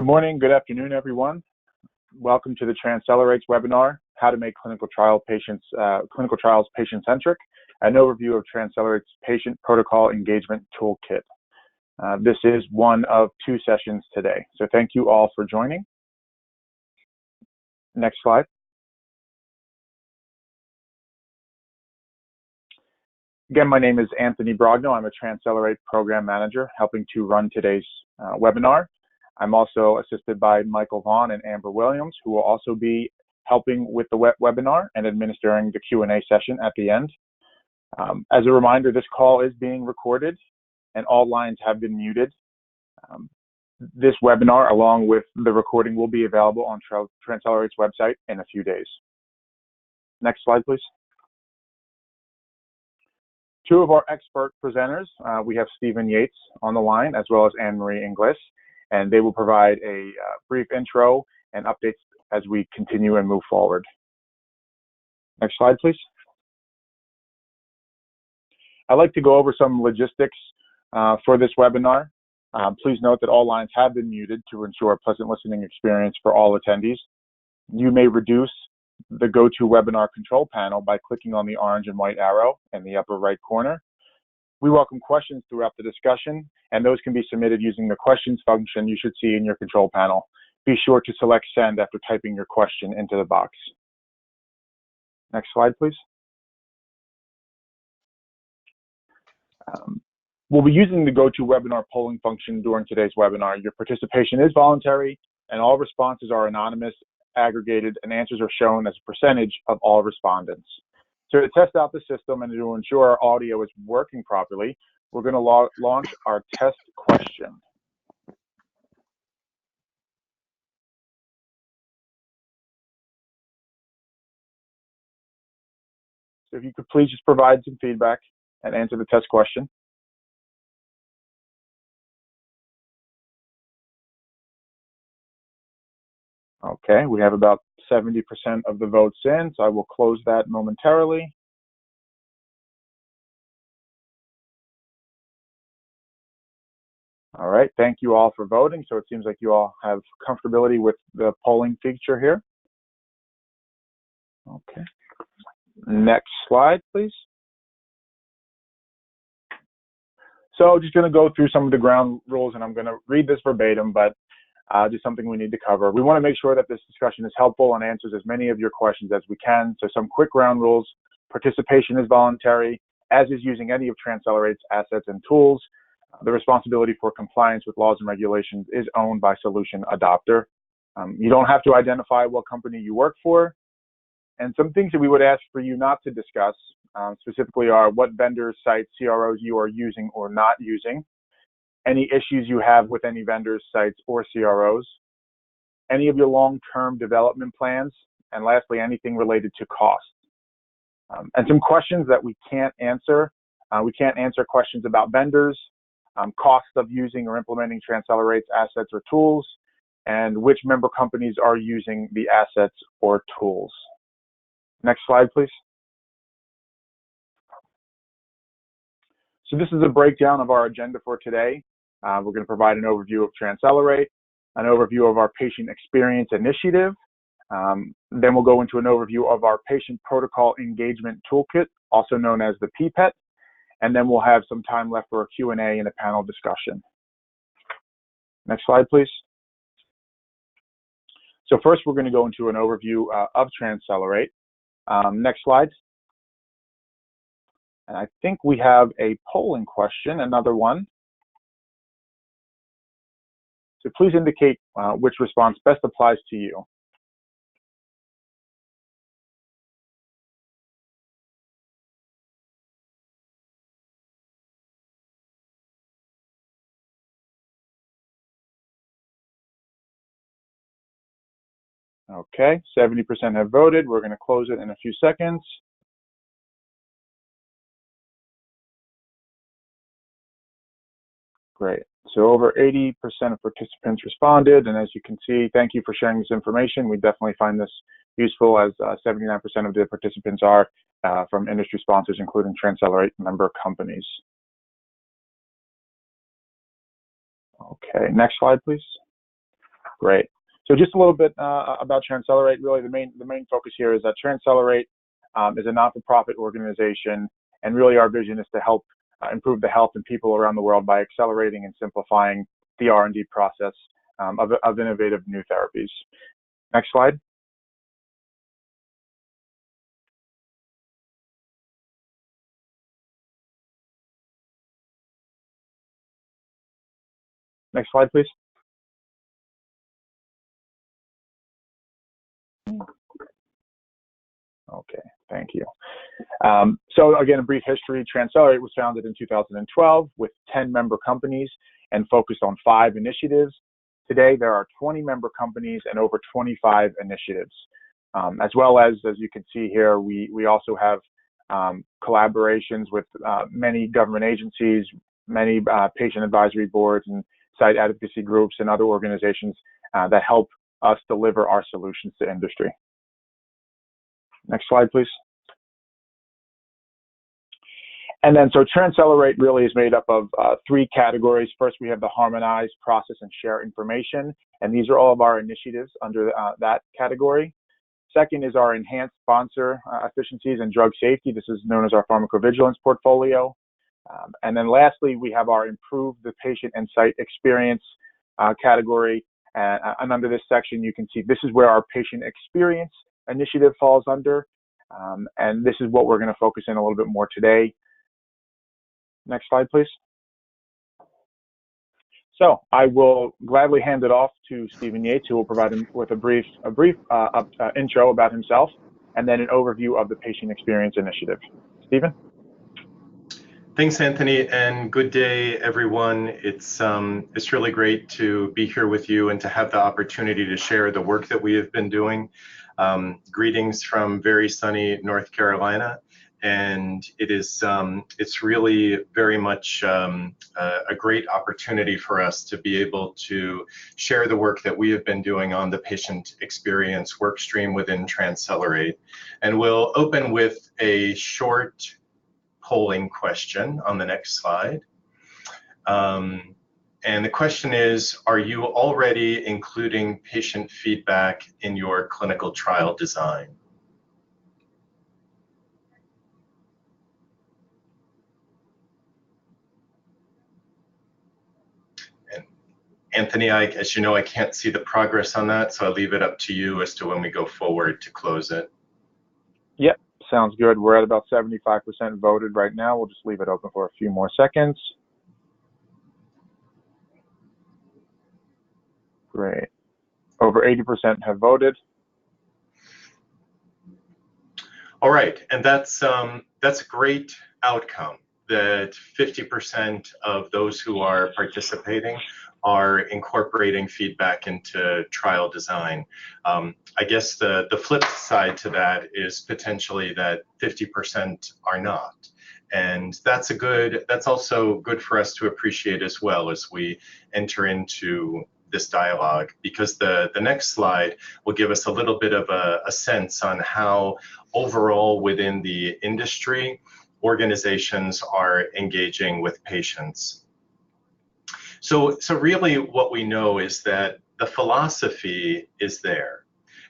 Good morning, good afternoon, everyone. Welcome to the TransCelerate's webinar, How to Make Clinical Trials Patient-Centric, an overview of TransCelerate's Patient Protocol Engagement Toolkit. This is one of two sessions today, so thank you all for joining. Next slide. Again, my name is Anthony Brogno. I'm a TransCelerate Program Manager helping to run today's webinar. I'm also assisted by Michael Vaughn and Amber Williams, who will also be helping with the webinar and administering the Q&A session at the end. As a reminder, this call is being recorded and all lines have been muted. This webinar, along with the recording, will be available on TransCelerate's website in a few days. Next slide, please. Two of our expert presenters, we have Stephen Yates on the line, as well as Anne-Marie Inglis, and they will provide a brief intro and updates as we continue and move forward. Next slide, please. I'd like to go over some logistics for this webinar. Please note that all lines have been muted to ensure a pleasant listening experience for all attendees. You may reduce the GoToWebinar control panel by clicking on the orange and white arrow in the upper right corner. We welcome questions throughout the discussion, and those can be submitted using the questions function you should see in your control panel. Be sure to select send after typing your question into the box. Next slide, please. We'll be using the GoToWebinar polling function during today's webinar. Your participation is voluntary, and all responses are anonymous, aggregated, and answers are shown as a percentage of all respondents. So to test out the system and to ensure our audio is working properly, we're going to launch our test question. So if you could please just provide some feedback and answer the test question. Okay, we have about 70% of the votes in, so I will close that momentarily. All right, thank you all for voting. So it seems like you all have comfortability with the polling feature here. Okay, next slide, please. So just going to go through some of the ground rules, and I'm going to read this verbatim, but just something we need to cover. We want to make sure that this discussion is helpful and answers as many of your questions as we can. So some quick ground rules. Participation is voluntary, as is using any of TransCelerate's assets and tools. The responsibility for compliance with laws and regulations is owned by solution adopter. You don't have to identify what company you work for. And some things that we would ask for you not to discuss specifically are what vendors, sites, CROs you are using or not using, any issues you have with any vendors, sites, or CROs, any of your long-term development plans, and lastly, anything related to cost. And some questions that we can't answer. We can't answer questions about vendors, cost of using or implementing TransCelerate's assets or tools, and which member companies are using the assets or tools. Next slide, please. So this is a breakdown of our agenda for today. We're going to provide an overview of TransCelerate, an overview of our patient experience initiative. Then we'll go into an overview of our patient protocol engagement toolkit, also known as the PPET. And then we'll have some time left for a Q&A and a panel discussion. Next slide, please. So first, we're going to go into an overview of TransCelerate. Next slide. And I think we have a polling question, another one. So please indicate which response best applies to you. Okay, 70% have voted. We're going to close it in a few seconds. Great. So over 80% of participants responded, and as you can see, thank you for sharing this information. We definitely find this useful, as 79% of the participants are from industry sponsors, including TransCelerate member companies. Okay, next slide, please. Great. So just a little bit about TransCelerate. Really, the main focus here is that TransCelerate is a not-for-profit organization, and really our vision is to help improve the health of people around the world by accelerating and simplifying the R&D process of innovative new therapies. Next slide. Next slide, please. Okay, thank you. So again, a brief history. TransCelerate was founded in 2012 with 10 member companies and focused on 5 initiatives. Today, there are 20 member companies and over 25 initiatives. As well as you can see here, we also have collaborations with many government agencies, many patient advisory boards and site advocacy groups and other organizations that help us deliver our solutions to industry. Next slide, please. And then, so TransCelerate really is made up of 3 categories. First, we have the harmonize, process, and share information, and these are all of our initiatives under that category. Second is our enhanced sponsor efficiencies and drug safety. This is known as our pharmacovigilance portfolio. And then lastly, we have our improve the patient and site experience category. And under this section, you can see this is where our patient experience initiative falls under. And this is what we're going to focus in a little bit more today. Next slide, please. So I will gladly hand it off to Stephen Yates, who will provide him with a brief intro about himself, and then an overview of the Patient Experience Initiative. Stephen? Thanks, Anthony, and good day, everyone. It's really great to be here with you and to have the opportunity to share the work that we have been doing. Greetings from very sunny North Carolina. And it's really very much a great opportunity for us to be able to share the work that we have been doing on the patient experience work stream within TransCelerate. And we'll open with a short polling question on the next slide. And the question is, are you already including patient feedback in your clinical trial design? Anthony, as you know, I can't see the progress on that, so I'll leave it up to you as to when we go forward to close it. Yep, sounds good. We're at about 75% voted right now. We'll just leave it open for a few more seconds. Great. Over 80% have voted. All right, and that's a great outcome, that 50% of those who are participating are incorporating feedback into trial design. I guess the flip side to that is potentially that 50% are not. And that's also good for us to appreciate as well as we enter into this dialogue, because the next slide will give us a little bit of a sense on how overall within the industry, organizations are engaging with patients. So really what we know is that the philosophy is there,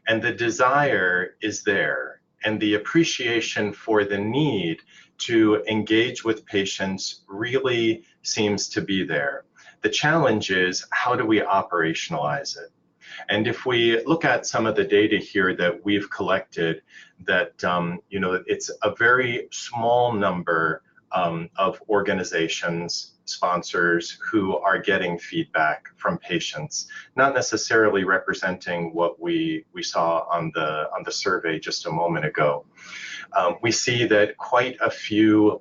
and the desire is there, and the appreciation for the need to engage with patients really seems to be there. The challenge is, how do we operationalize it? And if we look at some of the data here that we've collected, that it's a very small number of organizations, sponsors who are getting feedback from patients, not necessarily representing what we saw on the survey just a moment ago. We see that quite a few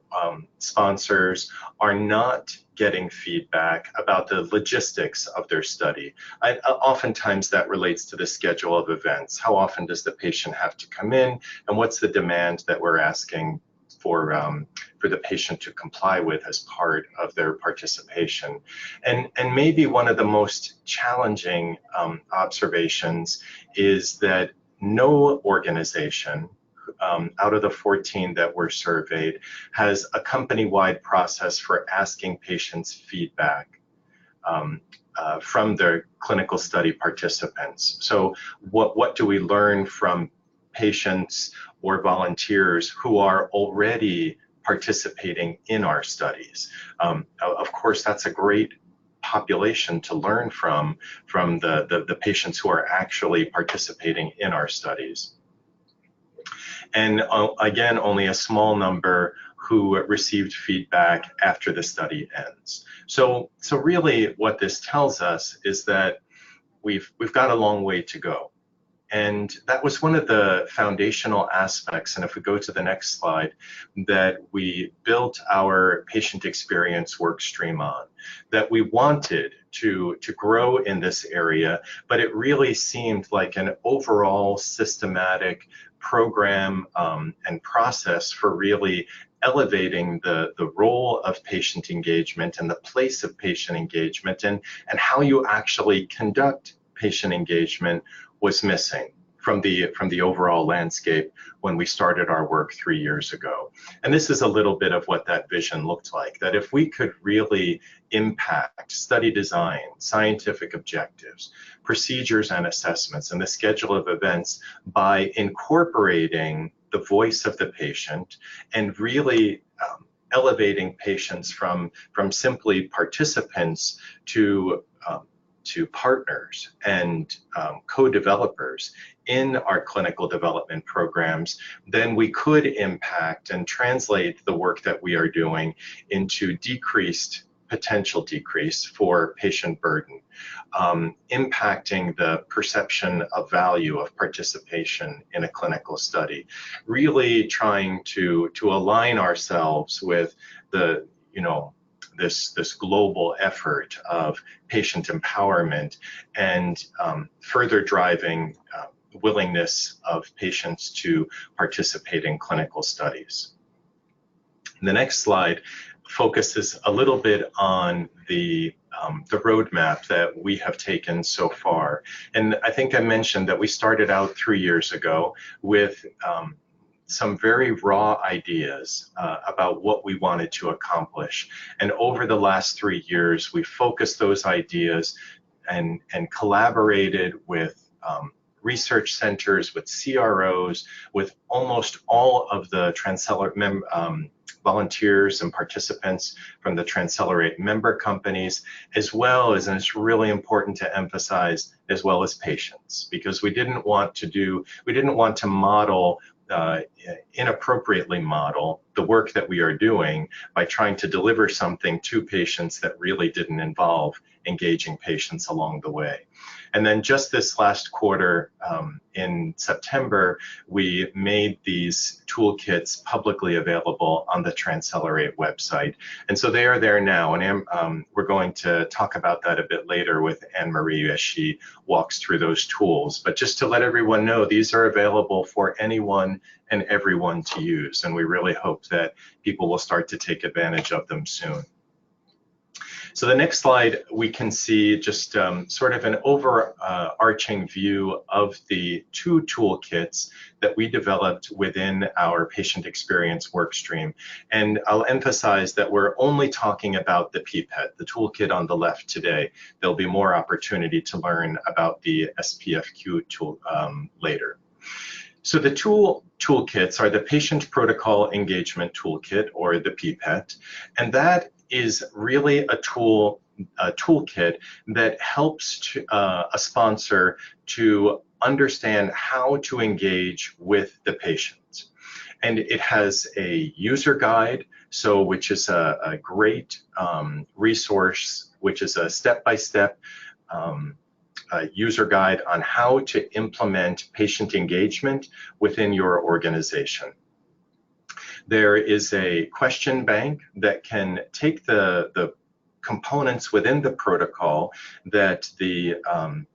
sponsors are not getting feedback about the logistics of their study. Oftentimes that relates to the schedule of events. How often does the patient have to come in, and what's the demand that we're asking for the patient to comply with as part of their participation. And maybe one of the most challenging observations is that no organization out of the 14 that were surveyed has a company-wide process for asking patients feedback. from the clinical study participants. So what do we learn from patients or volunteers who are already participating in our studies? Of course, that's a great population to learn from the patients who are actually participating in our studies. And again, only a small number who received feedback after the study ends. So really what this tells us is that we've got a long way to go. And that was one of the foundational aspects, and if we go to the next slide, that we built our patient experience work stream on, that we wanted to grow in this area, but it really seemed like an overall systematic program and process for really elevating the role of patient engagement and the place of patient engagement and how you actually conduct patient engagement was missing from the overall landscape when we started our work 3 years ago. And this is a little bit of what that vision looked like, that if we could really impact study design, scientific objectives, procedures and assessments, and the schedule of events by incorporating the voice of the patient and really elevating patients from simply participants to partners and co-developers in our clinical development programs, then we could impact and translate the work that we are doing into potential decrease for patient burden, impacting the perception of value of participation in a clinical study, really trying to align ourselves with the, this global effort of patient empowerment and further driving willingness of patients to participate in clinical studies. The next slide focuses a little bit on the roadmap that we have taken so far. And I think I mentioned that we started out 3 years ago with some very raw ideas about what we wanted to accomplish. And over the last 3 years, we focused those ideas and collaborated with research centers, with CROs, with almost all of the TransCelerate volunteers and participants from the TransCelerate member companies, as well as, and it's really important to emphasize, as well as patients, because we didn't want to model inappropriately model the work that we are doing by trying to deliver something to patients that really didn't involve engaging patients along the way. And then just this last quarter, in September, we made these toolkits publicly available on the TransCelerate website. And so they are there now, and we're going to talk about that a bit later with Anne-Marie as she walks through those tools. But just to let everyone know, these are available for anyone and everyone to use, and we really hope that people will start to take advantage of them soon. So the next slide, we can see just sort of an overarching view of the 2 toolkits that we developed within our patient experience workstream. And I'll emphasize that we're only talking about the PPET, the toolkit on the left today. There'll be more opportunity to learn about the SPFQ tool later. So the toolkits are the Patient Protocol Engagement Toolkit, or the PPET, and that is really a toolkit that helps a sponsor to understand how to engage with the patient. And it has a user guide, which is a great resource, which is a step-by-step user guide on how to implement patient engagement within your organization. There is a question bank that can take the components within the protocol that the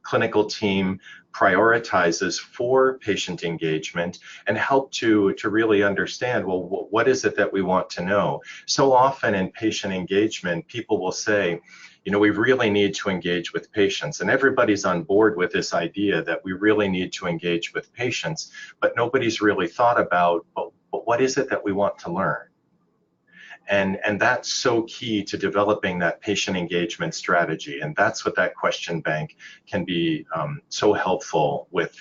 clinical team prioritizes for patient engagement and help to really understand, well, what is it that we want to know? So often in patient engagement, people will say, we really need to engage with patients, and everybody's on board with this idea that we really need to engage with patients, but nobody's really thought about, but what is it that we want to learn? And that's so key to developing that patient engagement strategy. And that's what that question bank can be so helpful with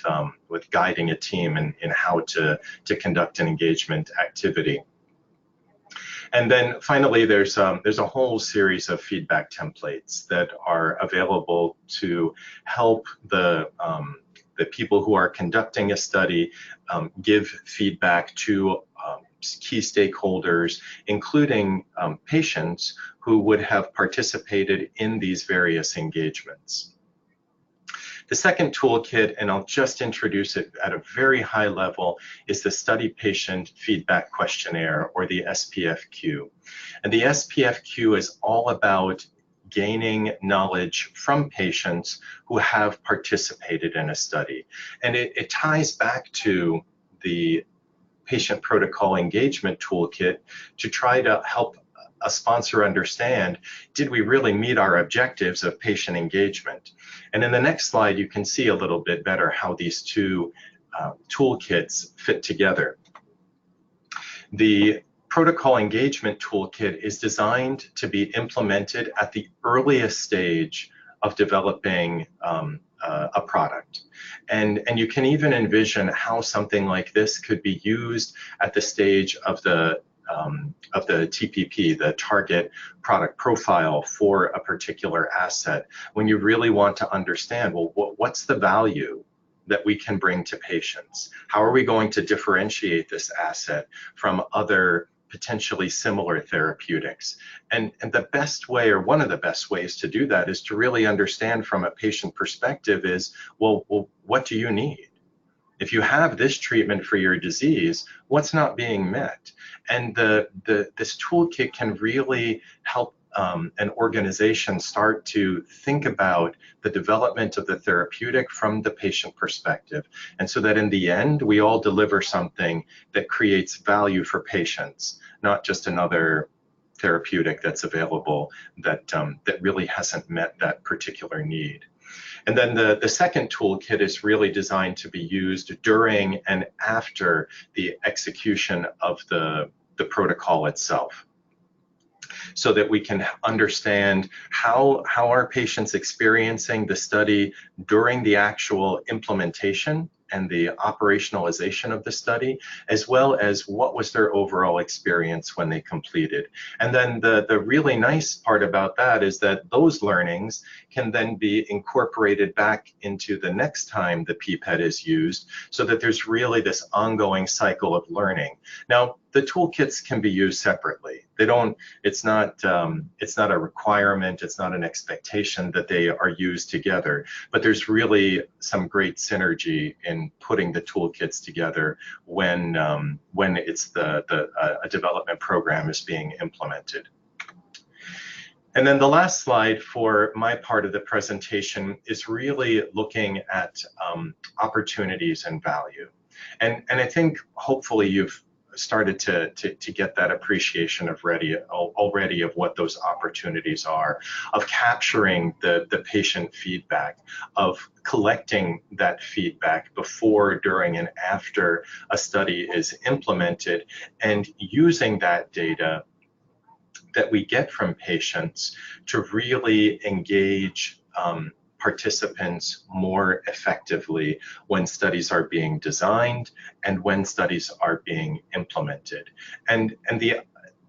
guiding a team in how to conduct an engagement activity. And then finally, there's a whole series of feedback templates that are available to help the people who are conducting a study give feedback to key stakeholders, including patients who would have participated in these various engagements. The second toolkit, and I'll just introduce it at a very high level, is the Study Patient Feedback Questionnaire, or the SPFQ. And the SPFQ is all about gaining knowledge from patients who have participated in a study. And it ties back to the Patient Protocol Engagement Toolkit to try to help a sponsor understand, did we really meet our objectives of patient engagement? And in the next slide, you can see a little bit better how these two toolkits fit together. The Protocol Engagement Toolkit is designed to be implemented at the earliest stage of developing a product. And you can even envision how something like this could be used at the stage of the TPP, the target product profile for a particular asset, when you really want to understand, well, what's the value that we can bring to patients? How are we going to differentiate this asset from other potentially similar therapeutics? And the best way, or one of the best ways to do that, is to really understand from a patient perspective is, well, what do you need? If you have this treatment for your disease, what's not being met? And this toolkit can really help an organization start to think about the development of the therapeutic from the patient perspective. And so that in the end, we all deliver something that creates value for patients, not just another therapeutic that's available that really hasn't met that particular need. And then the second toolkit is really designed to be used during and after the execution of the protocol itself, so that we can understand how are patients experiencing the study during the actual implementation and the operationalization of the study, as well as what was their overall experience when they completed. And then the really nice part about that is that those learnings can then be incorporated back into the next time the pipette is used, so that there's really this ongoing cycle of learning. Now, the toolkits can be used separately. It's not a requirement, it's not an expectation that they are used together, but there's really some great synergy in putting the toolkits together when it's a development program is being implemented. And then the last slide for my part of the presentation is really looking at opportunities and value. And I think hopefully you've started to get that appreciation already of what those opportunities are, of capturing the patient feedback, of collecting that feedback before, during, and after a study is implemented, and using that data that we get from patients to really engage participants more effectively when studies are being designed and when studies are being implemented. And the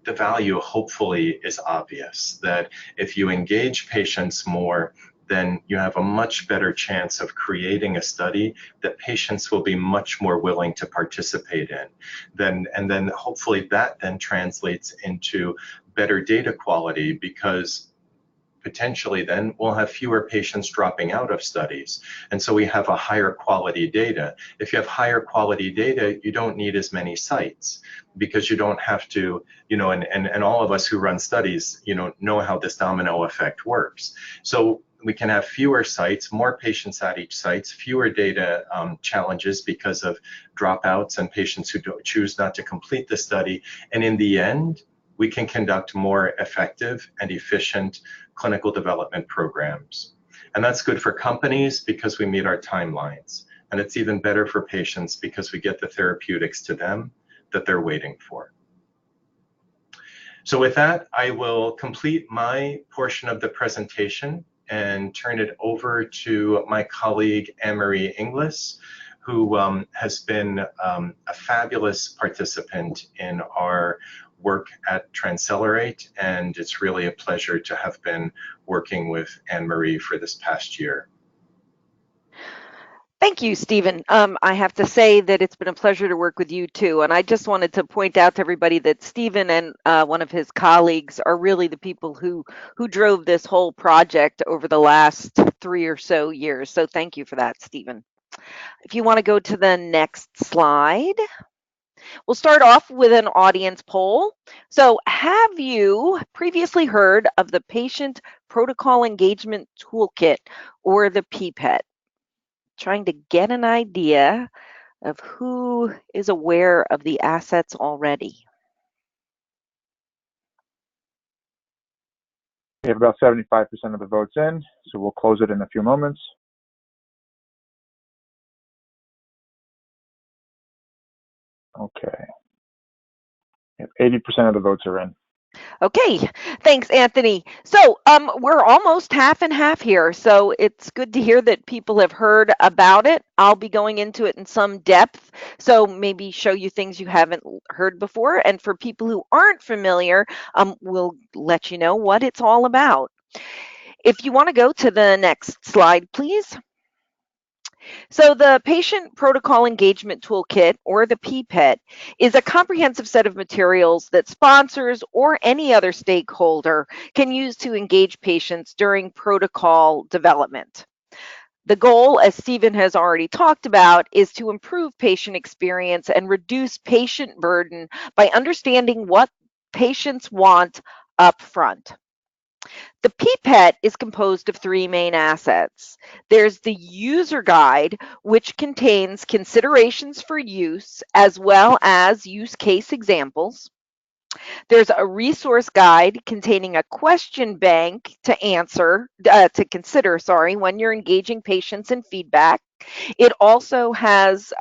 value hopefully is obvious, that if you engage patients more, then you have a much better chance of creating a study that patients will be much more willing to participate in. And then hopefully that then translates into better data quality, because potentially then we'll have fewer patients dropping out of studies. And so we have a higher quality data. If you have higher quality data, you don't need as many sites, because you don't have to, and all of us who run studies, know how this domino effect works. So we can have fewer sites, more patients at each site, fewer data challenges because of dropouts and patients who choose not to complete the study. And in the end, we can conduct more effective and efficient clinical development programs. And that's good for companies because we meet our timelines. And it's even better for patients because we get the therapeutics to them that they're waiting for. So with that, I will complete my portion of the presentation and turn it over to my colleague, Anne-Marie Inglis, who has been a fabulous participant in our work at TransCelerate, and it's really a pleasure to have been working with Anne-Marie for this past year. Thank you, Stephen. I have to say that it's been a pleasure to work with you too. And I just wanted to point out to everybody that Stephen and one of his colleagues are really the people who drove this whole project over the last 3 or so years. So thank you for that, Stephen. If you want to go to the next slide, we'll start off with an audience poll. So have you previously heard of the Patient Protocol Engagement Toolkit, or the PPET? Trying to get an idea of who is aware of the assets already. We have about 75% of the votes in, so we'll close it in a few moments. Okay. 80% of the votes are in. Okay, thanks, Anthony. So we're almost half and half here, so it's good to hear that people have heard about it. I'll be going into it in some depth, so maybe show you things you haven't heard before. And for people who aren't familiar, we'll let you know what it's all about. If you want to go to the next slide, please. So the Patient Protocol Engagement Toolkit, or the PPET, is a comprehensive set of materials that sponsors or any other stakeholder can use to engage patients during protocol development. The goal, as Stephen has already talked about, is to improve patient experience and reduce patient burden by understanding what patients want up front. The PPET is composed of 3 main assets. There's the user guide, which contains considerations for use as well as use case examples. There's a resource guide containing a question bank to consider, when you're engaging patients in feedback. It also has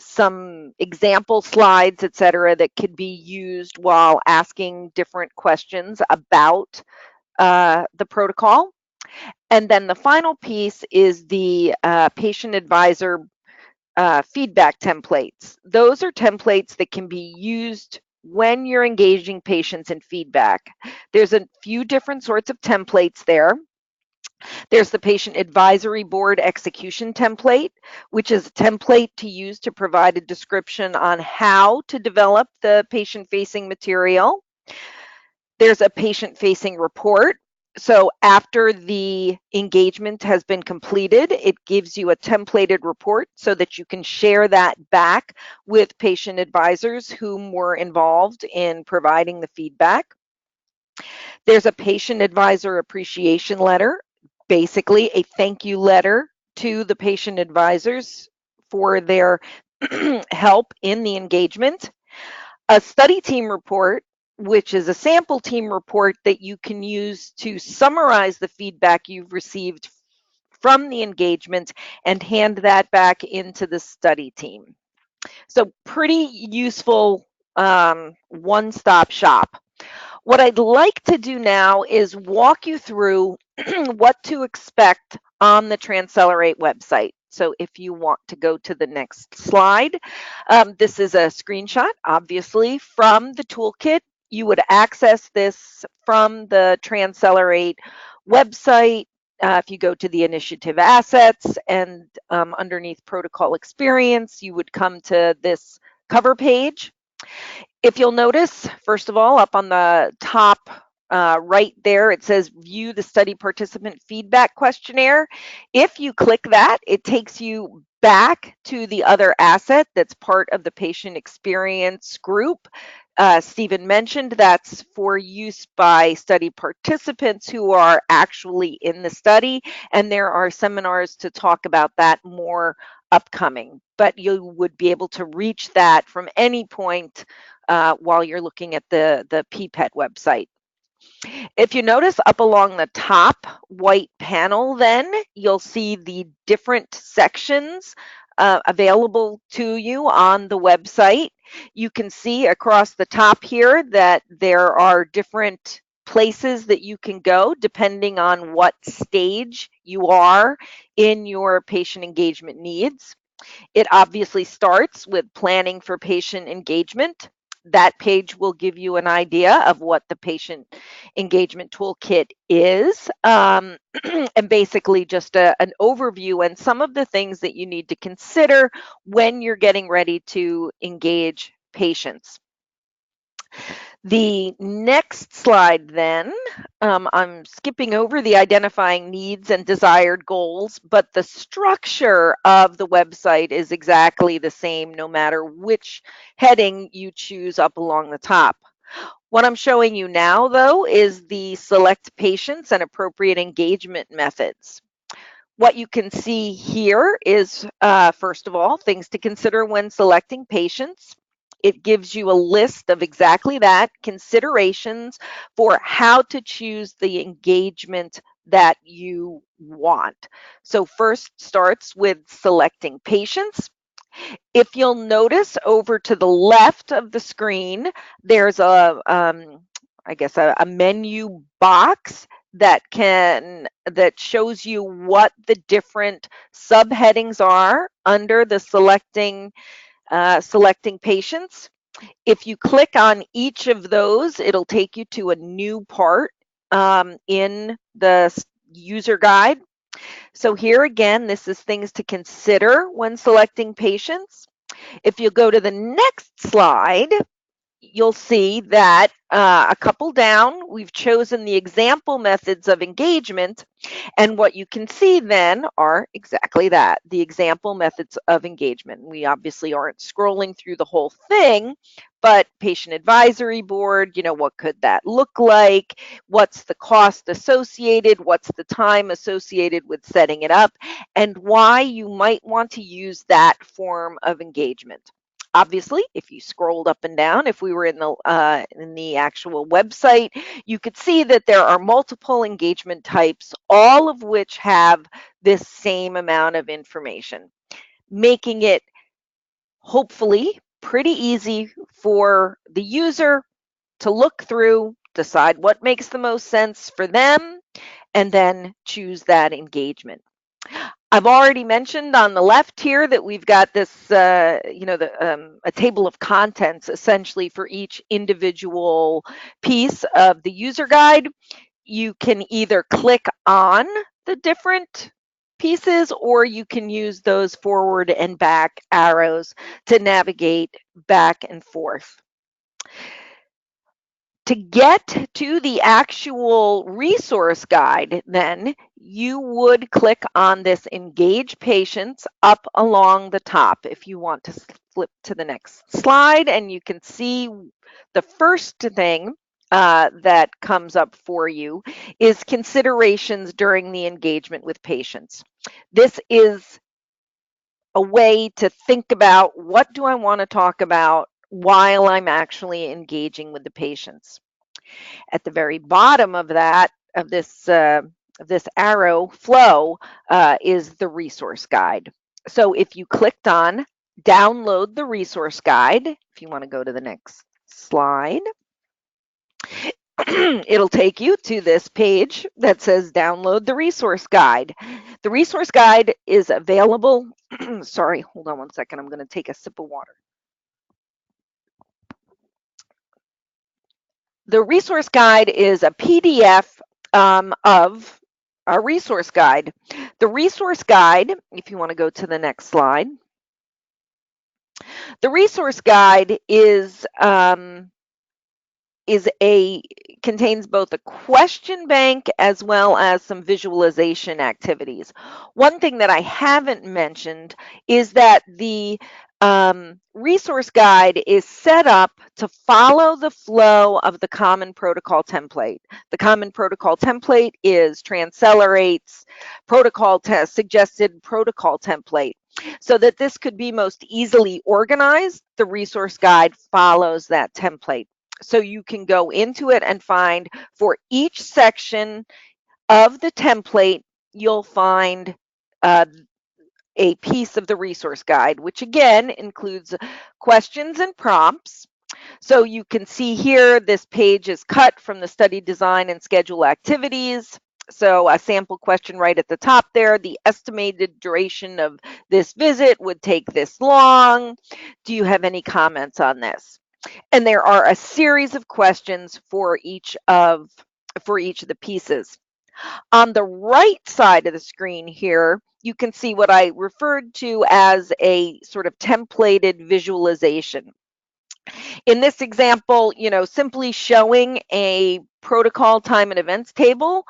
some example slides, etc., that could be used while asking different questions about the protocol. And then the final piece is the patient advisor feedback templates. Those are templates that can be used when you're engaging patients in feedback. There's a few different sorts of templates there. There's the Patient Advisory Board Execution Template, which is a template to use to provide a description on how to develop the patient-facing material. There's a patient-facing report. So after the engagement has been completed, it gives you a templated report so that you can share that back with patient advisors whom were involved in providing the feedback. There's a patient advisor appreciation letter, basically a thank you letter to the patient advisors for their help in the engagement. A study team report, which is a sample team report that you can use to summarize the feedback you've received from the engagement and hand that back into the study team. So pretty useful one-stop shop. What I'd like to do now is walk you through what to expect on the TransCelerate website. So if you want to go to the next slide, this is a screenshot, obviously, from the toolkit. You would access this from the TransCelerate website. If you go to the initiative assets and underneath protocol experience, you would come to this cover page. If you'll notice, first of all, up on the top right there, it says view the study participant feedback questionnaire. If you click that, it takes you back to the other asset that's part of the patient experience group. Stephen mentioned that's for use by study participants who are actually in the study, and there are seminars to talk about that more upcoming. But you would be able to reach that from any point while you're looking at the PPET website. If you notice up along the top white panel, then you'll see the different sections available to you on the website. You can see across the top here that there are different places that you can go depending on what stage you are in your patient engagement needs. It obviously starts with planning for patient engagement. That page will give you an idea of what the patient engagement toolkit is, and basically just an overview and some of the things that you need to consider when you're getting ready to engage patients. The next slide then, I'm skipping over the identifying needs and desired goals, but the structure of the website is exactly the same no matter which heading you choose up along the top. What I'm showing you now, though, is the select patients and appropriate engagement methods. What you can see here is, first of all, things to consider when selecting patients. It gives you a list of exactly that, considerations for how to choose the engagement that you want. So first starts with selecting patients. If you'll notice over to the left of the screen, there's I guess a menu box that shows you what the different subheadings are under the selecting patients. If you click on each of those, it'll take you to a new part in the user guide. So here again, this is things to consider when selecting patients. If you go to the next slide, you'll see that a couple down, we've chosen the example methods of engagement. And what you can see then are exactly that, the example methods of engagement. We obviously aren't scrolling through the whole thing, but patient advisory board, what could that look like? What's the cost associated? What's the time associated with setting it up? And why you might want to use that form of engagement. Obviously, if you scrolled up and down, if we were in the actual website, you could see that there are multiple engagement types, all of which have this same amount of information, making it hopefully pretty easy for the user to look through, decide what makes the most sense for them, and then choose that engagement. I've already mentioned on the left here that we've got this, a table of contents essentially for each individual piece of the user guide. You can either click on the different pieces or you can use those forward and back arrows to navigate back and forth. To get to the actual resource guide, then you would click on this Engage Patients up along the top. If you want to flip to the next slide, and you can see the first thing that comes up for you is considerations during the engagement with patients. This is a way to think about, what do I want to talk about while I'm actually engaging with the patients. At the very bottom of this arrow flow is the resource guide. So if you clicked on download the resource guide, if you want to go to the next slide, it'll take you to this page that says download the resource guide. The resource guide is available. Sorry, hold on one second. I'm going to take a sip of water. The resource guide is a PDF of a resource guide. The resource guide, if you want to go to the next slide, the resource guide contains both a question bank as well as some visualization activities. One thing that I haven't mentioned is that the resource guide is set up to follow the flow of the common protocol template. The common protocol template is TransCelerate's suggested protocol template. So that this could be most easily organized, the resource guide follows that template. So you can go into it and find for each section of the template, you'll find a piece of the resource guide, which again includes questions and prompts. So you can see here, this page is cut from the study design and schedule activities. So a sample question right at the top there, the estimated duration of this visit would take this long. Do you have any comments on this? And there are a series of questions for each of the pieces. On the right side of the screen here, you can see what I referred to as a sort of templated visualization. In this example, simply showing a protocol time and events table,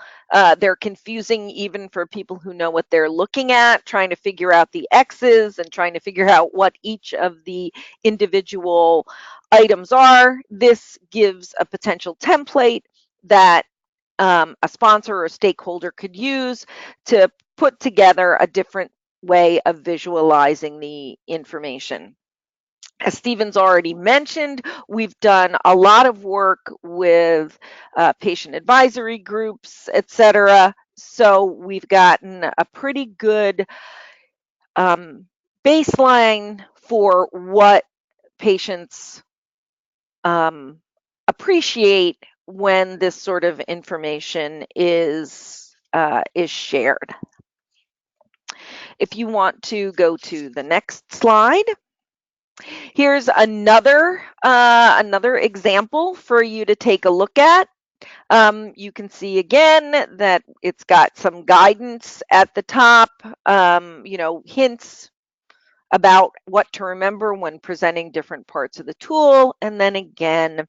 they're confusing even for people who know what they're looking at, trying to figure out the X's and trying to figure out what each of the individual items are. This gives a potential template that a sponsor or stakeholder could use to put together a different way of visualizing the information. As Stephen's already mentioned, we've done a lot of work with patient advisory groups, etc. So we've gotten a pretty good baseline for what patients appreciate when this sort of information is shared. If you want to go to the next slide. Here's another example for you to take a look at. You can see again that it's got some guidance at the top, hints about what to remember when presenting different parts of the tool. And then again,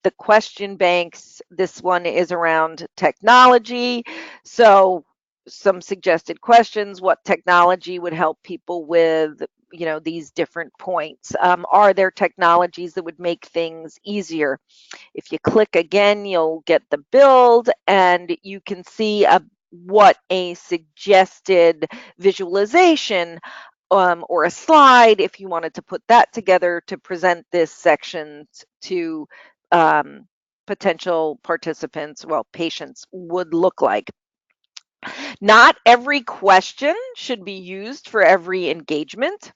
the question banks. This one is around technology. So some suggested questions: what technology would help people with these different points? Are there technologies that would make things easier? If you click again, you'll get the build, and you can see what a suggested visualization or a slide, if you wanted to put that together to present this section to potential participants, patients, would look like. Not every question should be used for every engagement.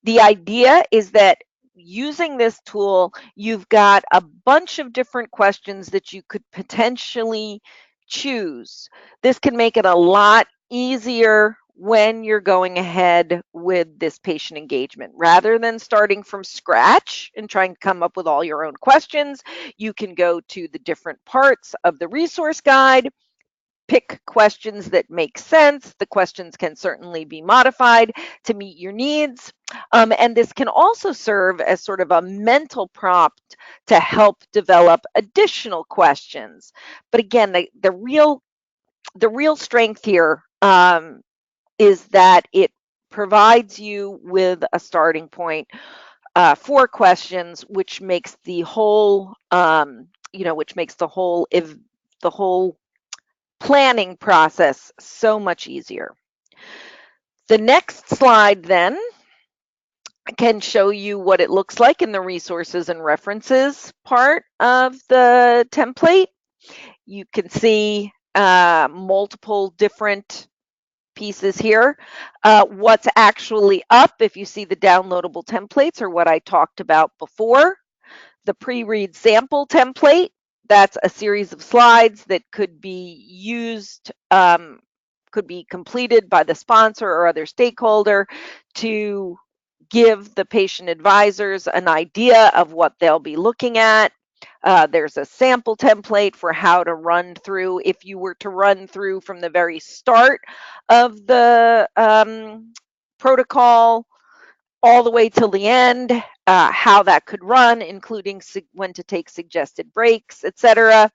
The idea is that using this tool, you've got a bunch of different questions that you could potentially choose. This can make it a lot easier when you're going ahead with this patient engagement. Rather than starting from scratch and trying to come up with all your own questions, you can go to the different parts of the resource guide, pick questions that make sense. The questions can certainly be modified to meet your needs. And this can also serve as sort of a mental prompt to help develop additional questions. But again, the real strength here is that it provides you with a starting point for questions, which makes the whole the whole planning process so much easier. The next slide then can show you what it looks like in the resources and references part of the template. You can see multiple different pieces here. What's actually up, if you see the downloadable templates, are what I talked about before. The pre-read sample template, that's a series of slides that could be used, could be completed by the sponsor or other stakeholder to give the patient advisors an idea of what they'll be looking at. There's a sample template for how to run through, if you were to run through from the very start of the protocol all the way till the end, how that could run, including when to take suggested breaks, etc.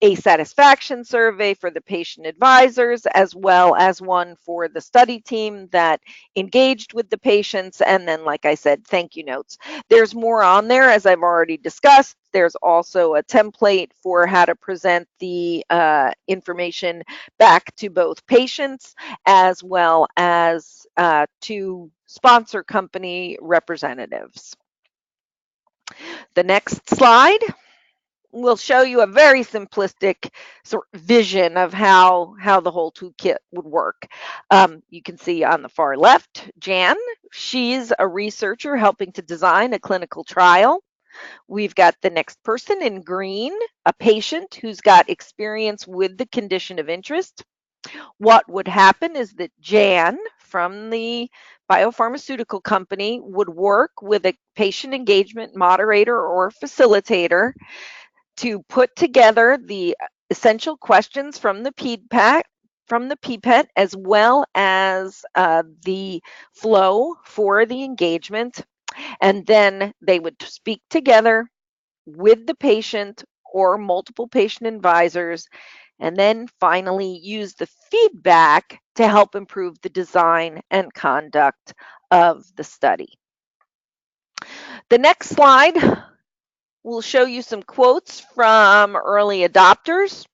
A satisfaction survey for the patient advisors, as well as one for the study team that engaged with the patients. And then, like I said, thank you notes. There's more on there, as I've already discussed. There's also a template for how to present the information back to both patients as well as to sponsor company representatives. The next slide we'll show you a very simplistic sort of vision of how the whole toolkit would work. You can see on the far left, Jan. She's a researcher helping to design a clinical trial. We've got the next person in green, a patient who's got experience with the condition of interest. What would happen is that Jan from the biopharmaceutical company would work with a patient engagement moderator or facilitator to put together the essential questions from the PPET, as well as the flow for the engagement. And then they would speak together with the patient or multiple patient advisors, and then finally use the feedback to help improve the design and conduct of the study. The next slide will show you some quotes from early adopters.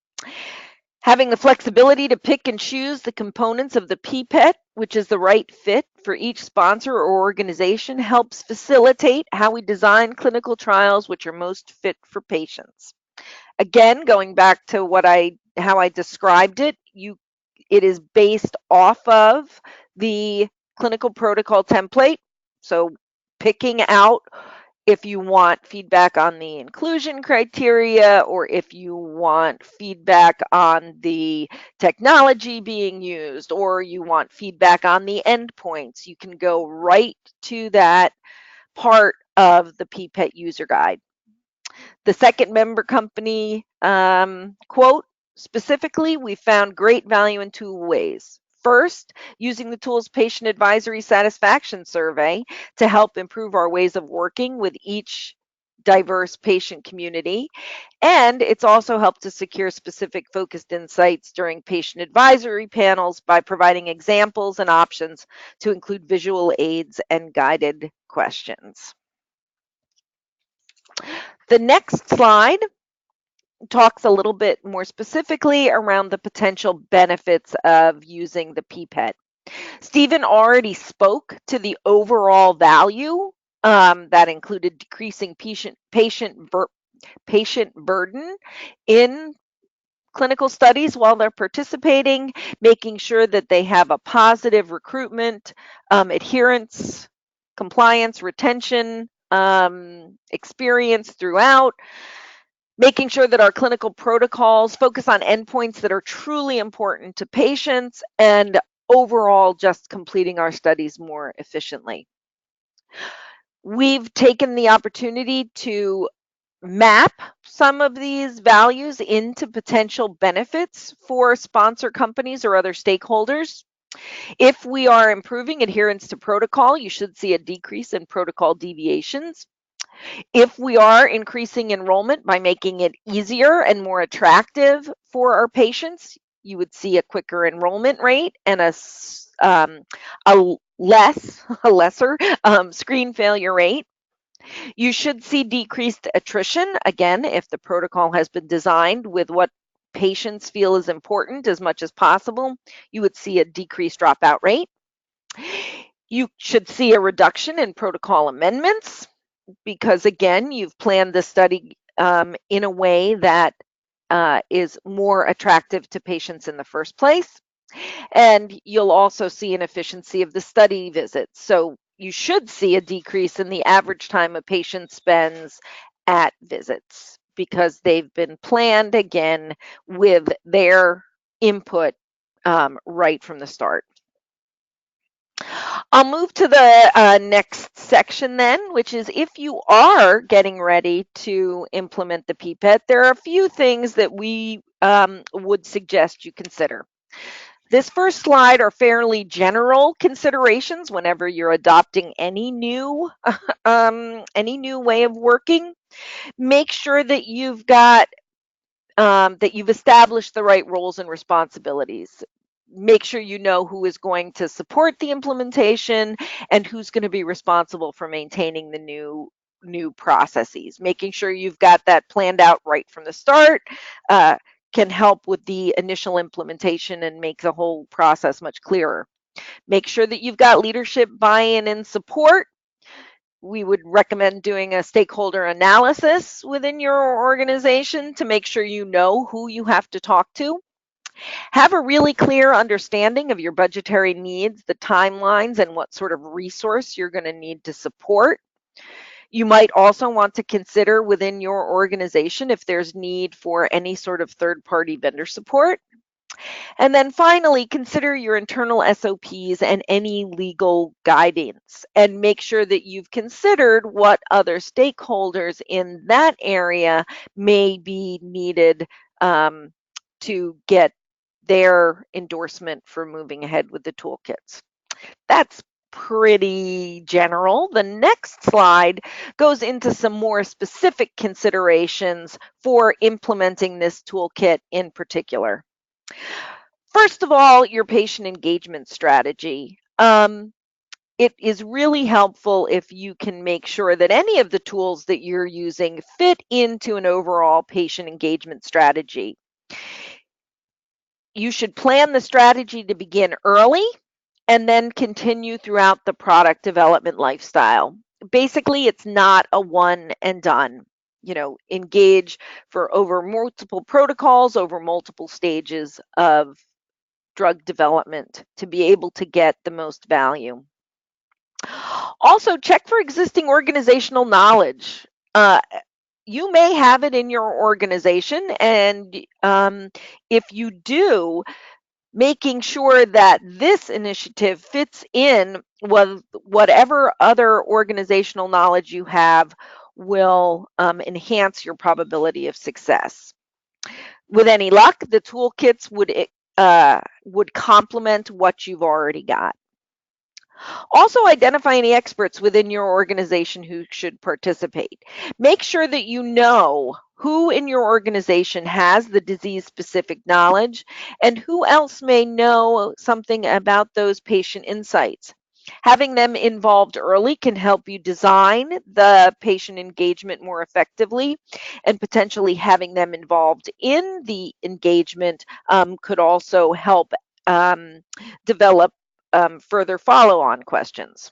Having the flexibility to pick and choose the components of the PPET, which is the right fit for each sponsor or organization, helps facilitate how we design clinical trials which are most fit for patients. Again, going back to how I described it, it is based off of the clinical protocol template. So picking out if you want feedback on the inclusion criteria, or if you want feedback on the technology being used, or you want feedback on the endpoints, you can go right to that part of the PPET user guide. The second member company quote, specifically, we found great value in two ways. First, using the tool's patient advisory satisfaction survey to help improve our ways of working with each diverse patient community. And it's also helped to secure specific focused insights during patient advisory panels by providing examples and options to include visual aids and guided questions. The next slide talks a little bit more specifically around the potential benefits of using the PPET. Stephen already spoke to the overall value that included decreasing patient burden in clinical studies while they're participating, making sure that they have a positive recruitment, adherence, compliance, retention experience throughout, making sure that our clinical protocols focus on endpoints that are truly important to patients, and overall just completing our studies more efficiently. We've taken the opportunity to map some of these values into potential benefits for sponsor companies or other stakeholders. If we are improving adherence to protocol, you should see a decrease in protocol deviations. If we are increasing enrollment by making it easier and more attractive for our patients, you would see a quicker enrollment rate and a lesser screen failure rate. You should see decreased attrition, again, if the protocol has been designed with what patients feel is important as much as possible. You would see a decreased dropout rate. You should see a reduction in protocol amendments, because again, you've planned the study in a way that is more attractive to patients in the first place. And you'll also see an efficiency of the study visits. So you should see a decrease in the average time a patient spends at visits, because they've been planned again with their input right from the start. I'll move to the next section then, which is if you are getting ready to implement the PPET, there are a few things that we would suggest you consider. This first slide are fairly general considerations whenever you're adopting any new way of working. Make sure that you've got that you've established the right roles and responsibilities. Make sure you know who is going to support the implementation and who's going to be responsible for maintaining the new processes. Making sure you've got that planned out right from the start can help with the initial implementation and make the whole process much clearer. Make sure that you've got leadership buy-in and support. we would recommend doing a stakeholder analysis within your organization to make sure you know who you have to talk to. Have a really clear understanding of your budgetary needs, the timelines, and what sort of resource you're going to need to support. You might also want to consider within your organization if there's need for any sort of third-party vendor support. And then finally, consider your internal SOPs and any legal guidance, and make sure that you've considered what other stakeholders in that area may be needed to get their endorsement for moving ahead with the toolkits. That's pretty general. The next slide goes into some more specific considerations for implementing this toolkit in particular. First of all, your patient engagement strategy. It is really helpful if you can make sure that any of the tools that you're using fit into an overall patient engagement strategy. You should plan the strategy to begin early and then continue throughout the product development lifestyle. Basically, it's not a one and done. Engage for over multiple protocols, over multiple stages of drug development to be able to get the most value. Also, check for existing organizational knowledge. You may have it in your organization, and if you do, making sure that this initiative fits in with whatever other organizational knowledge you have will enhance your probability of success. With any luck, the toolkits would complement what you've already got. Also, identify any experts within your organization who should participate. Make sure that you know who in your organization has the disease-specific knowledge and who else may know something about those patient insights. Having them involved early can help you design the patient engagement more effectively, and potentially having them involved in the engagement could also help develop further follow-on questions.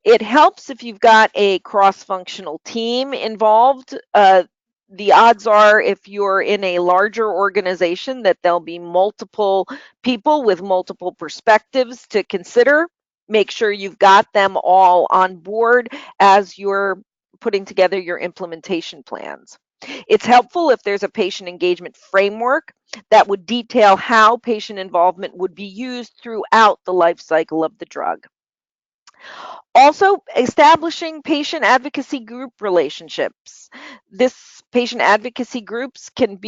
It helps if you've got a cross-functional team involved. The odds are, if you're in a larger organization, that there'll be multiple people with multiple perspectives to consider. Make sure you've got them all on board as you're putting together your implementation plans. It's helpful if there's a patient engagement framework that would detail how patient involvement would be used throughout the life cycle of the drug. Also, establishing patient advocacy group relationships. This patient advocacy groups can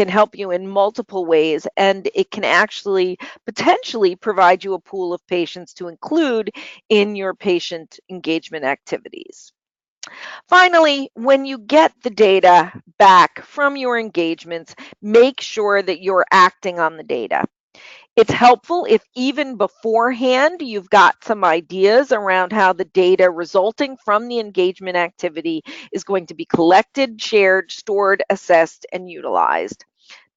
help you in multiple ways, and it can actually potentially provide you a pool of patients to include in your patient engagement activities. Finally, when you get the data back from your engagements, make sure that you're acting on the data. It's helpful if even beforehand you've got some ideas around how the data resulting from the engagement activity is going to be collected, shared, stored, assessed, and utilized.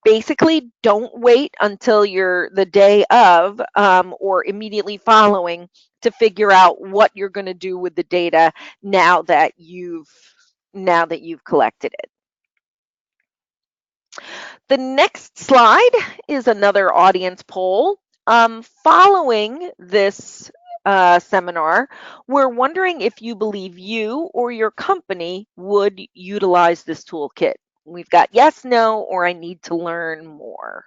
Basically, don't wait until the day of or immediately following to figure out what you're going to do with the data now that you've collected it. The next slide is another audience poll. Following this seminar, we're wondering if you believe you or your company would utilize this toolkit. We've got yes, no, or I need to learn more.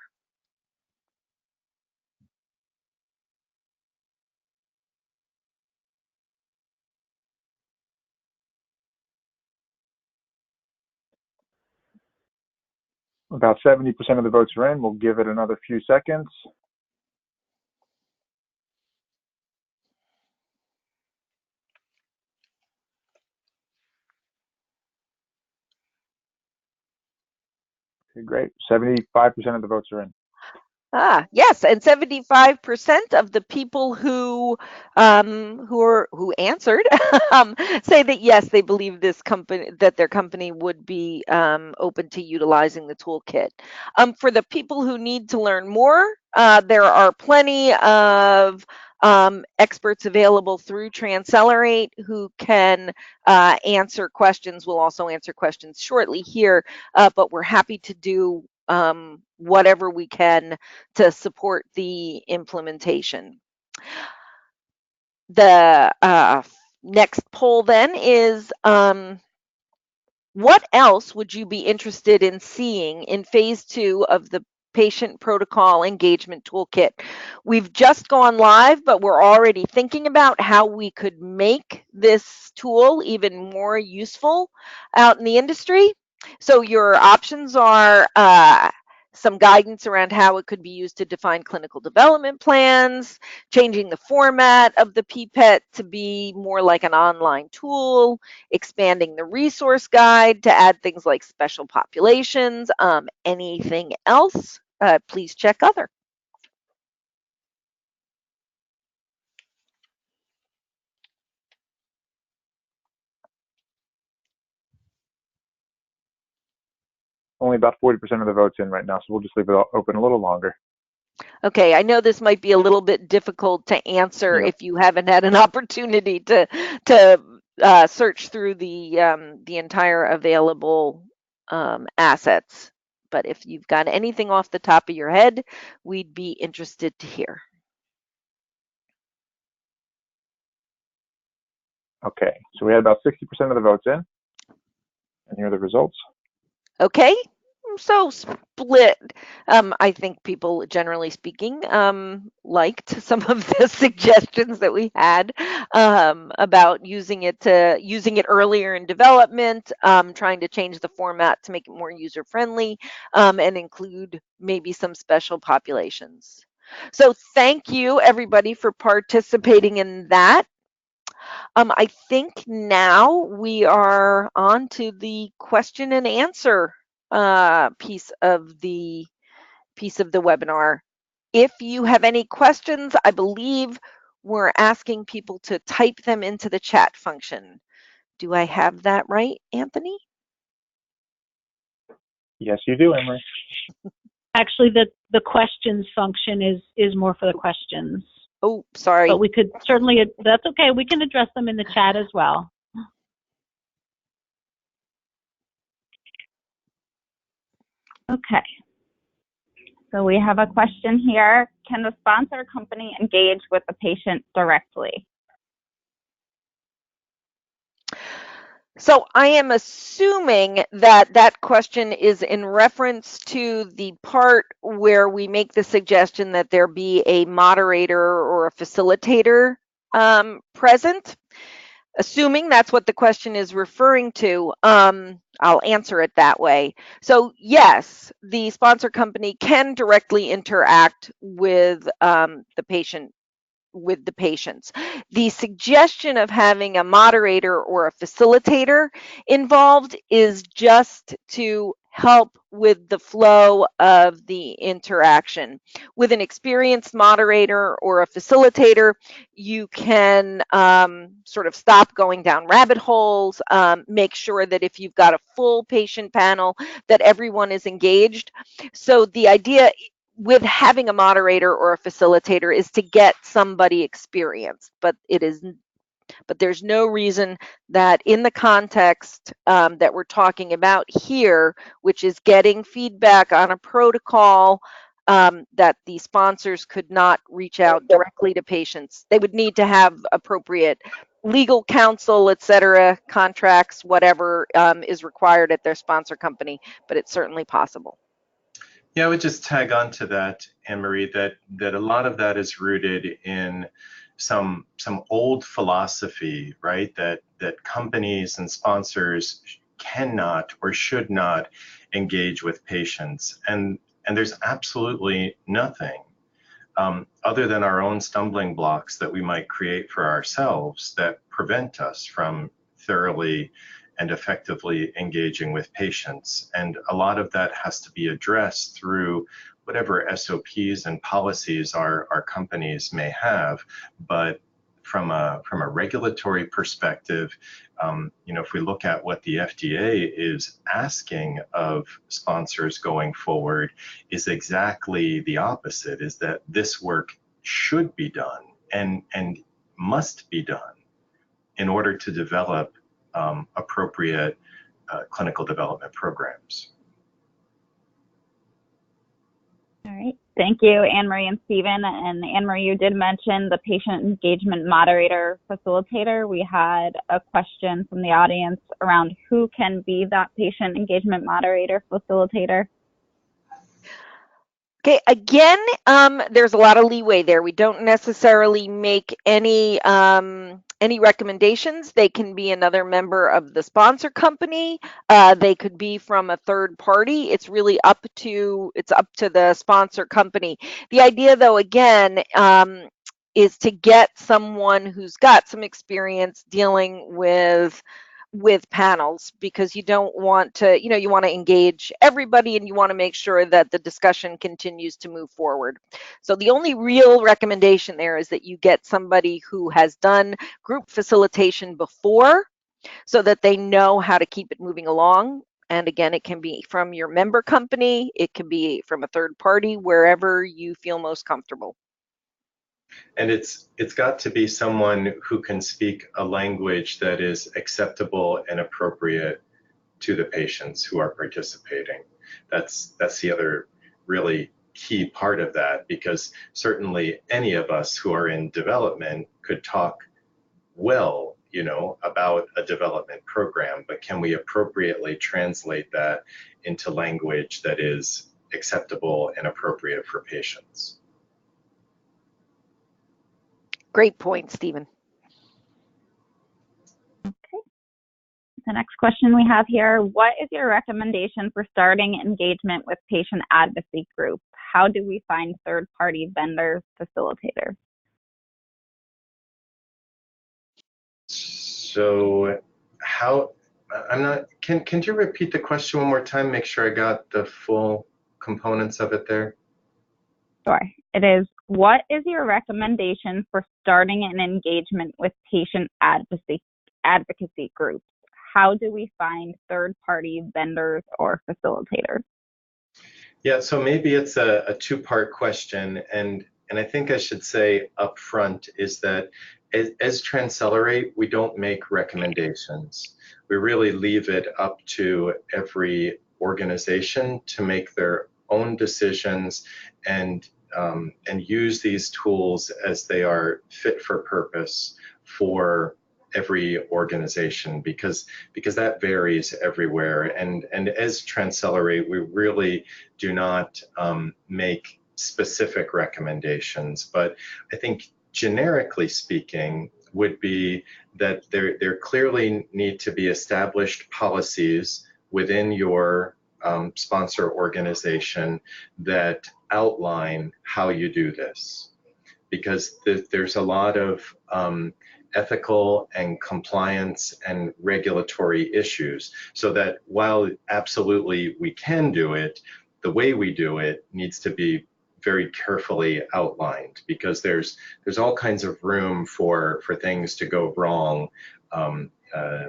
About 70% of the votes are in. We'll give it another few seconds. Okay, great. 75% of the votes are in. Yes, and 75% of the people who answered say that yes, they believe that their company would be open to utilizing the toolkit. For the people who need to learn more, there are plenty of experts available through TransCelerate who can answer questions. We'll also answer questions shortly here, but we're happy to do whatever we can to support the implementation. The next poll then is, what else would you be interested in seeing in phase 2 of the Patient Protocol Engagement Toolkit? We've just gone live, but we're already thinking about how we could make this tool even more useful out in the industry. So your options are some guidance around how it could be used to define clinical development plans, changing the format of the PPET to be more like an online tool, expanding the resource guide to add things like special populations. Anything else? Please check other. Only about 40% of the votes in right now, so we'll just leave it open a little longer. Okay, I know this might be a little bit difficult to answer if you haven't had an opportunity to search through the entire available assets. But if you've got anything off the top of your head, we'd be interested to hear. Okay, so we had about 60% of the votes in, and here are the results. Okay, so split. I think people, generally speaking, liked some of the suggestions that we had about using it earlier in development, trying to change the format to make it more user friendly, and include maybe some special populations. So thank you everybody for participating in that. I think now we are on to the question and answer piece of the webinar. If you have any questions, I believe we're asking people to type them into the chat function. Do I have that right, Anthony? Yes, you do, Emery. Actually, the questions function is more for the questions. Oh, sorry. But we could certainly, that's okay, we can address them in the chat as well. Okay. So we have a question here. Can the sponsor company engage with the patient directly? So I am assuming that that question is in reference to the part where we make the suggestion that there be a moderator or a facilitator present. Assuming that's what the question is referring to, I'll answer it that way. So yes, the sponsor company can directly interact with the patient, with the patients. The suggestion of having a moderator or a facilitator involved is just to help with the flow of the interaction. With an experienced moderator or a facilitator, you can sort of stop going down rabbit holes, make sure that if you've got a full patient panel, that everyone is engaged. So the idea with having a moderator or a facilitator is to get somebody experienced, but there's no reason that in the context that we're talking about here, which is getting feedback on a protocol, that the sponsors could not reach out directly to patients. They would need to have appropriate legal counsel, etc., contracts, whatever is required at their sponsor company, but it's certainly possible. Yeah, I would just tag on to that, Anne-Marie, that a lot of that is rooted in some old philosophy, right? That companies and sponsors cannot or should not engage with patients, and there's absolutely nothing other than our own stumbling blocks that we might create for ourselves that prevent us from thoroughly and effectively engaging with patients. And a lot of that has to be addressed through whatever SOPs and policies our companies may have. But from a regulatory perspective, if we look at what the FDA is asking of sponsors going forward, is exactly the opposite, is that this work should be done and must be done in order to develop appropriate clinical development programs. All right. Thank you, Anne-Marie and Stephen. And Anne-Marie, you did mention the patient engagement moderator facilitator. We had a question from the audience around who can be that patient engagement moderator facilitator. Okay, again, there's a lot of leeway there. We don't necessarily make any recommendations. They can be another member of the sponsor company. They could be from a third party. It's really up to the sponsor company. The idea, though, again, is to get someone who's got some experience dealing with panels, because you don't want to, you want to engage everybody and you want to make sure that the discussion continues to move forward. So the only real recommendation there is that you get somebody who has done group facilitation before so that they know how to keep it moving along. And again, it can be from your member company, it can be from a third party, wherever you feel most comfortable. And it's got to be someone who can speak a language that is acceptable and appropriate to the patients who are participating. That's the other really key part of that, because certainly any of us who are in development could talk well, about a development program, but can we appropriately translate that into language that is acceptable and appropriate for patients? Great point, Stephen. Okay. The next question we have here, what is your recommendation for starting engagement with patient advocacy groups? How do we find third-party vendors, facilitators? So can you repeat the question one more time? Make sure I got the full components of it there. Sure. It is, what is your recommendation for starting an engagement with patient advocacy groups? How do we find third-party vendors or facilitators? Yeah, so maybe it's a two-part question, and I think I should say up front is that as TransCelerate, we don't make recommendations. We really leave it up to every organization to make their own decisions and use these tools as they are fit for purpose for every organization, because that varies everywhere. And as TransCelerate, we really do not make specific recommendations, but I think generically speaking would be that there clearly need to be established policies within your sponsor organization that outline how you do this, because there's a lot of ethical and compliance and regulatory issues, so that while absolutely we can do it, the way we do it needs to be very carefully outlined, because there's all kinds of room for things to go wrong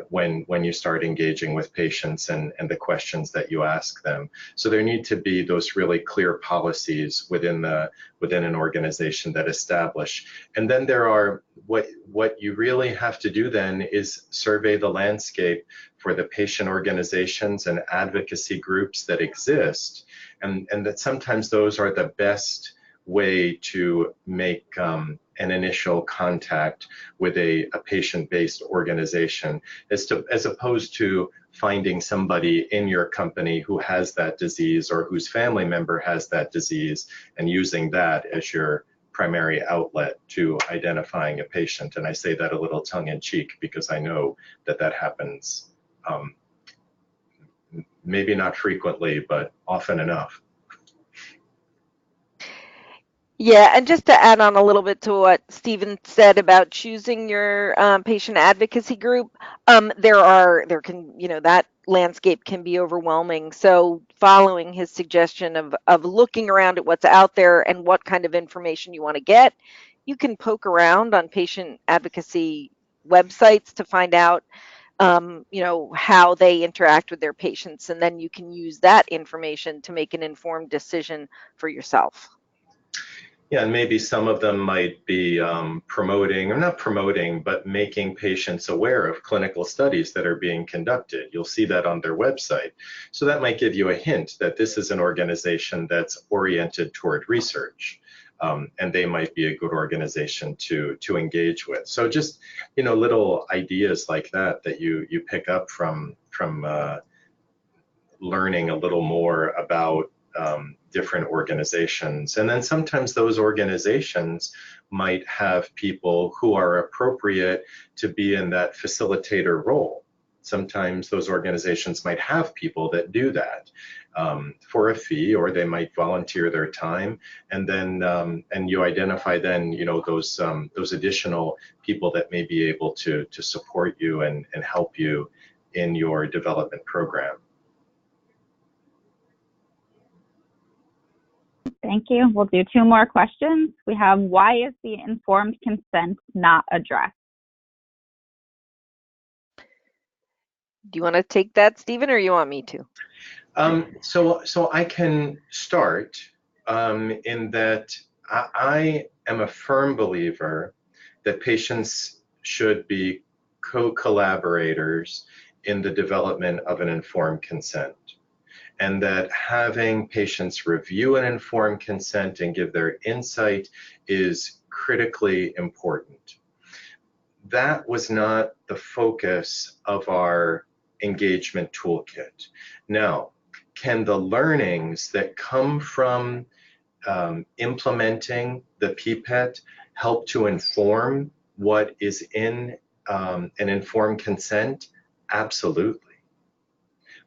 when you start engaging with patients and the questions that you ask them. So there need to be those really clear policies within an organization that establish. And then there are what you really have to do then is survey the landscape for the patient organizations and advocacy groups that exist, and that sometimes those are the best way to make an initial contact with a patient-based organization, as opposed to finding somebody in your company who has that disease or whose family member has that disease and using that as your primary outlet to identifying a patient. And I say that a little tongue-in-cheek because I know that happens maybe not frequently, but often enough. Yeah, and just to add on a little bit to what Stephen said about choosing your patient advocacy group, that landscape can be overwhelming. So following his suggestion of looking around at what's out there and what kind of information you want to get, you can poke around on patient advocacy websites to find out how they interact with their patients, and then you can use that information to make an informed decision for yourself. Yeah, and maybe some of them might be promoting, or not promoting, but making patients aware of clinical studies that are being conducted. You'll see that on their website. So that might give you a hint that this is an organization that's oriented toward research. And they might be a good organization to engage with. So just, you know, little ideas like that that you pick up from learning a little more about different organizations. And then sometimes those organizations might have people who are appropriate to be in that facilitator role. Sometimes those organizations might have people that do that for a fee, or they might volunteer their time, and then and you identify then, you know, those additional people that may be able to support you and help you in your development program. Thank you. We'll do 2 more questions. We have, why is the informed consent not addressed? Do you want to take that, Stephen, or you want me to? So I can start in that I am a firm believer that patients should be co-collaborators in the development of an informed consent, and that having patients review an informed consent and give their insight is critically important. That was not the focus of our engagement toolkit. Now, can the learnings that come from implementing the PPET help to inform what is in an informed consent? Absolutely.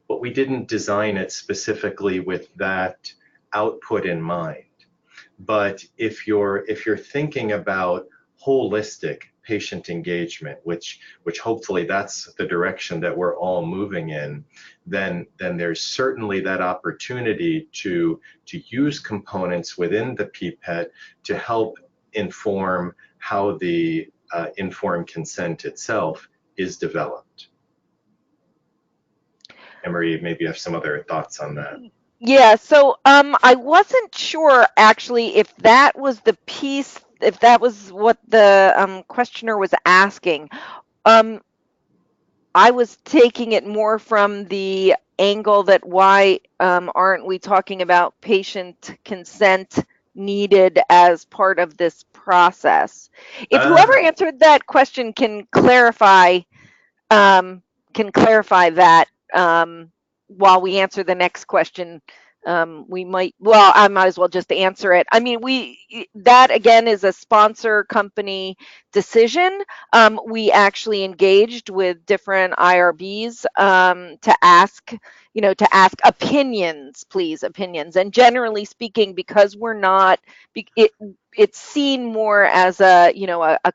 But we didn't design it specifically with that output in mind. But if you're thinking about holistic patient engagement, which hopefully that's the direction that we're all moving in, then there's certainly that opportunity to use components within the PPET to help inform how the informed consent itself is developed. Emery, maybe you have some other thoughts on that. Yeah, so I wasn't sure actually if that was the piece, if that was what the questioner was asking. I was taking it more from the angle that why aren't we talking about patient consent needed as part of this process? If whoever answered that question can clarify that while we answer the next question, we might, well, I might as well just answer it. I mean, that again is a sponsor company decision. We actually engaged with different IRBs to ask, to ask opinions, please, opinions. And generally speaking, because we're not, it's seen more as a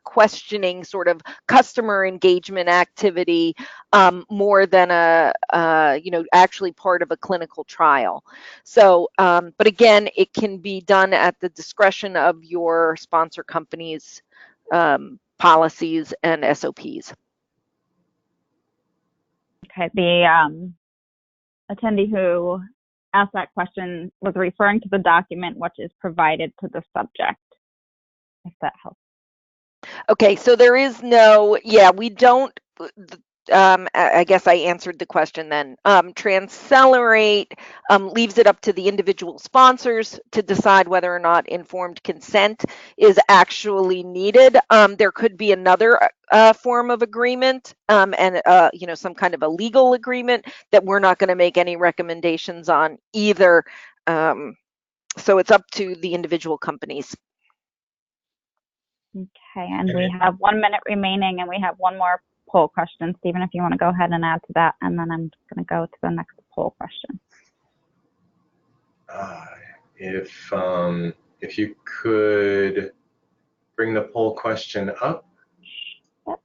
questioning sort of customer engagement activity more than actually part of a clinical trial. So, but again, it can be done at the discretion of your sponsor company's policies and SOPs. Okay, the attendee who asked that question was referring to the document which is provided to the subject, if that helps. Okay, so there is no, we don't, I guess I answered the question then. TransCelerate leaves it up to the individual sponsors to decide whether or not informed consent is actually needed. There could be another form of agreement and some kind of a legal agreement that we're not going to make any recommendations on either. So it's up to the individual companies. Okay, and we have 1 minute remaining, and we have one more poll question. Stephen, if you want to go ahead and add to that, and then I'm just going to go to the next poll question. If you could bring the poll question up. Yep.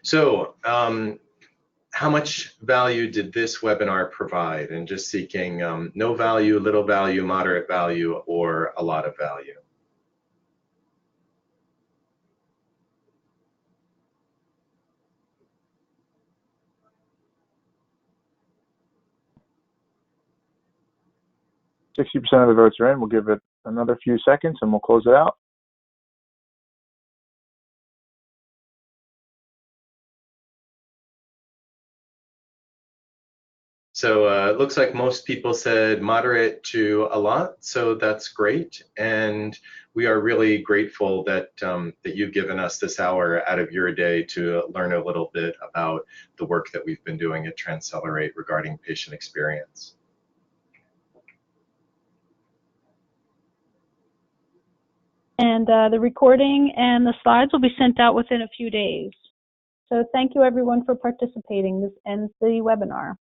So, how much value did this webinar provide? And just seeking no value, little value, moderate value, or a lot of value. %60 of the votes are in. We'll give it another few seconds and we'll close it out. So it looks like most people said moderate to a lot, so that's great. And we are really grateful that, that you've given us this hour out of your day to learn a little bit about the work that we've been doing at TransCelerate regarding patient experience. And the recording and the slides will be sent out within a few days. So thank you everyone for participating. This ends the webinar.